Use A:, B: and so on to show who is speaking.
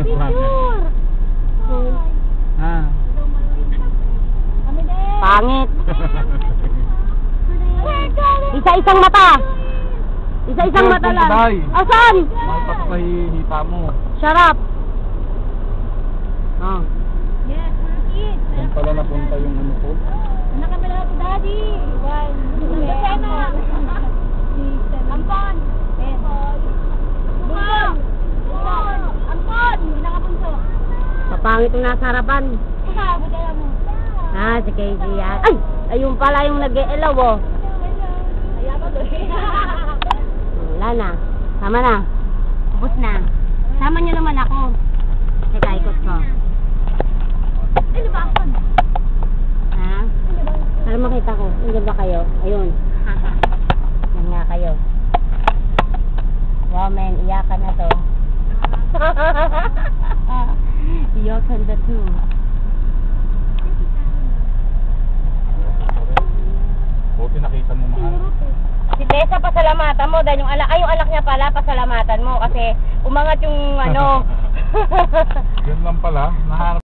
A: Picture!
B: Ah.
C: Pangit. Isa-isang mata. Isa-isang mata lang. Asan?
B: Makipasok sa hita mo.
C: Sarap. Oh.
A: Yes, eat.
B: Saan pala napunta yung ano ko?
A: Nakabala ko, Daddy. One. Sena. Ampon. Bukong. Ampon. Pinakapunso.
C: Papangit yung nasa harapan.
A: Kusa, budala mo.
C: Ah, si KG yan. Ay! Ayun pala yung nag-e-elaw, oh.
A: Ayaw ko doon.
C: Wala na. Tama na. Ubus na. Sama niyo naman ako. Teka, ikot ko.
A: Ano ba ako?
C: Ha? Para makita ko. Nandiyan ba kayo? Ayun. Yan nga kayo. Wow, men. Iyakan na to. Iyakan na to.
B: Buti nakita mo, mahal.
C: Si Tessa, pasalamatan mo dahil yung anak niya pala, pasalamatan mo kasi umangat yung ano.
B: Yun lang pala. Nahanap